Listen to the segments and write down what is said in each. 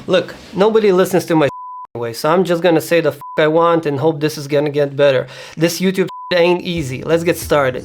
Look, nobody listens to my anyway, so I'm just gonna say the I want and hope this is gonna get better. This YouTube ain't easy. Let's get started.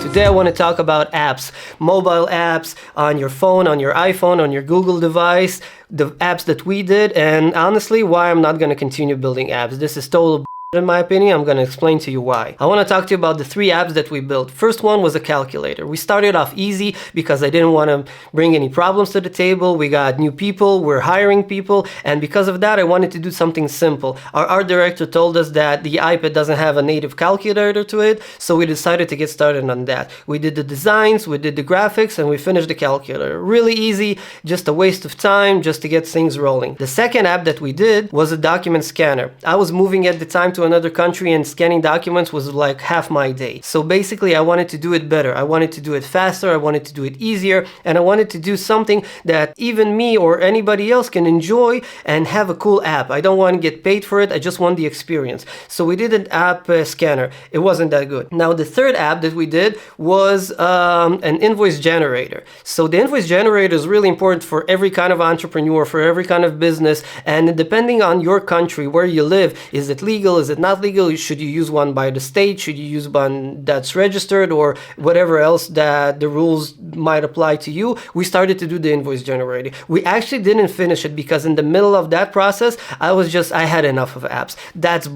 Today I want to talk about apps, mobile apps on your phone, on your iPhone, on your Google device, the apps that we did, and honestly why I'm not going to continue building apps. This is total in my opinion. I'm going to explain to you why. I want to talk to you about the 3 apps that we built. First one was a calculator. We started off easy because I didn't want to bring any problems to the table. We got new people, we're hiring people, and because of that I wanted to do something simple. Our art director told us that the iPad doesn't have a native calculator to it, so we decided to get started on that. We did the designs, we did the graphics, and we finished the calculator. Really easy, just a waste of time just to get things rolling. The second app that we did was a document scanner. I was moving at the time to another country and scanning documents was like half my day. So basically I wanted to do it better. I wanted to do it faster, I wanted to do it easier, and I wanted to do something that even me or anybody else can enjoy and have a cool app. I don't want to get paid for it, I just want the experience. So we did an app scanner. It wasn't that good. Now the third app that we did was an invoice generator. So the invoice generator is really important for every kind of entrepreneur, for every kind of business, and depending on your country, where you live, is it legal, is it not legal, should you use one by the state, should you use one that's registered, or whatever else that the rules might apply to you. We started to do the invoice generator. We actually didn't finish it because in the middle of that process I had enough of apps. That's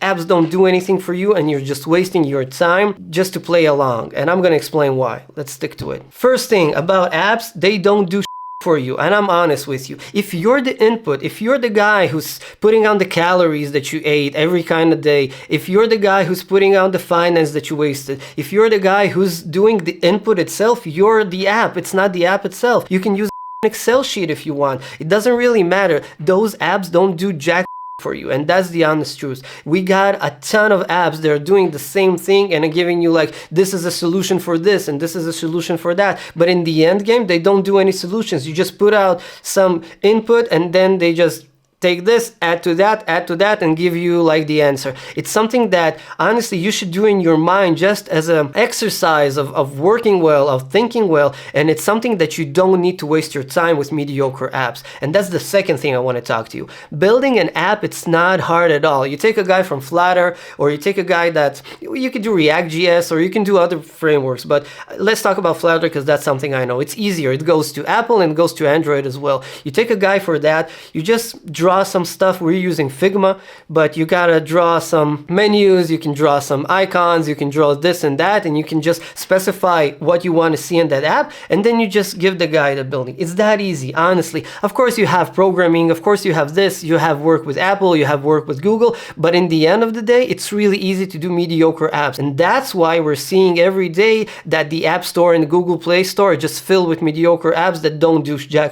apps don't do anything for you and you're just wasting your time just to play along, and I'm gonna explain why. Let's stick to it. First thing about apps, they don't do for you, and I'm honest with you. If you're the input, if you're the guy who's putting on the calories that you ate every kind of day, if you're the guy who's putting out the finance that you wasted, if you're the guy who's doing the input itself, you're the app. It's not the app itself. You can use an Excel sheet if you want. It doesn't really matter. Those apps don't do jack for you, and that's the honest truth. We got a ton of apps that are doing the same thing and are giving you like, this is a solution for this and this is a solution for that, but in the end game they don't do any solutions. You just put out some input and then they just take this, add to that, and give you like the answer. It's something that honestly you should do in your mind just as an exercise of working well, of thinking well, and it's something that you don't need to waste your time with mediocre apps. And that's the second thing I want to talk to you. Building an app, it's not hard at all. You take a guy from Flutter, or you take a guy that, you can do React.js, or you can do other frameworks, but let's talk about Flutter because that's something I know. It's easier. It goes to Apple and it goes to Android as well. You take a guy for that, you just draw some stuff. We're using Figma, but you gotta draw some menus, you can draw some icons, you can draw this and that, and you can just specify what you want to see in that app, and then you just give the guy the building. It's that easy, honestly. Of course you have programming, of course you have this, you have work with Apple, you have work with Google, but in the end of the day, it's really easy to do mediocre apps, and that's why we're seeing every day that the App Store and the Google Play Store are just filled with mediocre apps that don't do jack.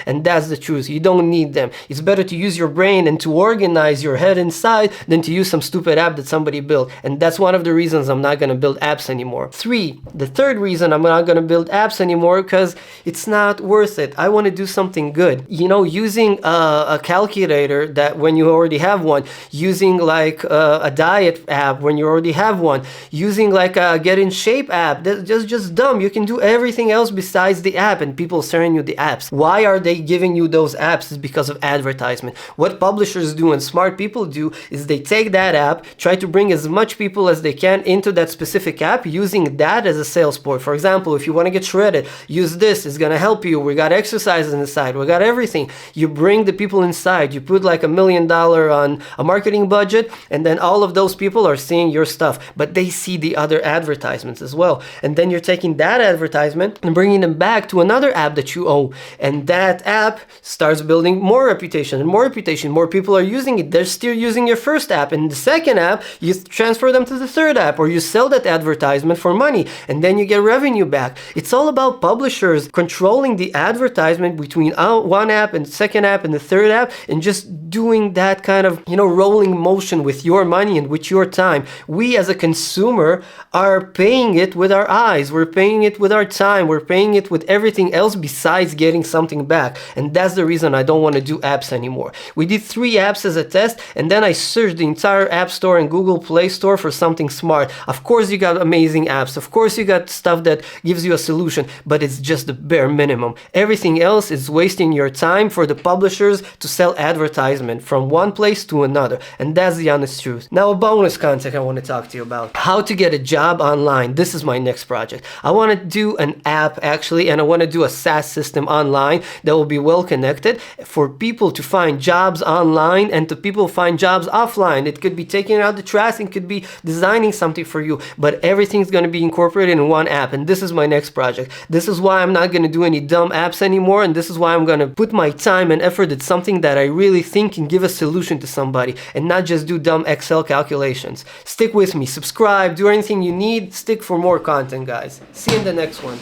And that's the truth. You don't need them. It's better to use your brain and to organize your head inside than to use some stupid app that somebody built. And that's one of the reasons I'm not going to build apps anymore. The third reason I'm not going to build apps anymore, because it's not worth it. I want to do something good. You know, using a calculator that when you already have one, using like a diet app when you already have one, using like a get in shape app, that's just dumb. You can do everything else besides the app, and people selling you the apps. Why are they giving you those apps? Is because of advertisement. What publishers do and smart people do is they take that app, try to bring as much people as they can into that specific app, using that as a sales point. For example, if you want to get shredded, use this, it's gonna help you. We got exercises inside, we got everything. You bring the people inside, you put like $1 million on a marketing budget, and then all of those people are seeing your stuff, but they see the other advertisements as well. And then you're taking that advertisement and bringing them back to another app that you own, and that app starts building more reputation and more reputation. More people are using it. They're still using your first app, and the second app you transfer them to the third app, or you sell that advertisement for money, and then you get revenue back. It's all about publishers controlling the advertisement between one app and the second app and the third app, and just doing that kind of, you know, rolling motion with your money and with your time. We as a consumer are paying it with our eyes, we're paying it with our time, we're paying it with everything else besides getting something going back. And that's the reason I don't want to do apps anymore. We did 3 apps as a test, and then I searched the entire App Store and Google Play Store for something smart. Of course you got amazing apps, of course you got stuff that gives you a solution, but it's just the bare minimum. Everything else is wasting your time for the publishers to sell advertisement from one place to another, and that's the honest truth. Now, a bonus content I want to talk to you about: how to get a job online. This is my next project. I want to do an app actually, and I want to do a SaaS system online that will be well connected for people to find jobs online and to people find jobs offline. It could be taking out the trash, it could be designing something for you, but everything's going to be incorporated in one app, and this is my next project. This is why I'm not going to do any dumb apps anymore, and this is why I'm going to put my time and effort at something that I really think can give a solution to somebody and not just do dumb Excel calculations. Stick with me, subscribe, do anything you need, stick for more content, guys. See you in the next one.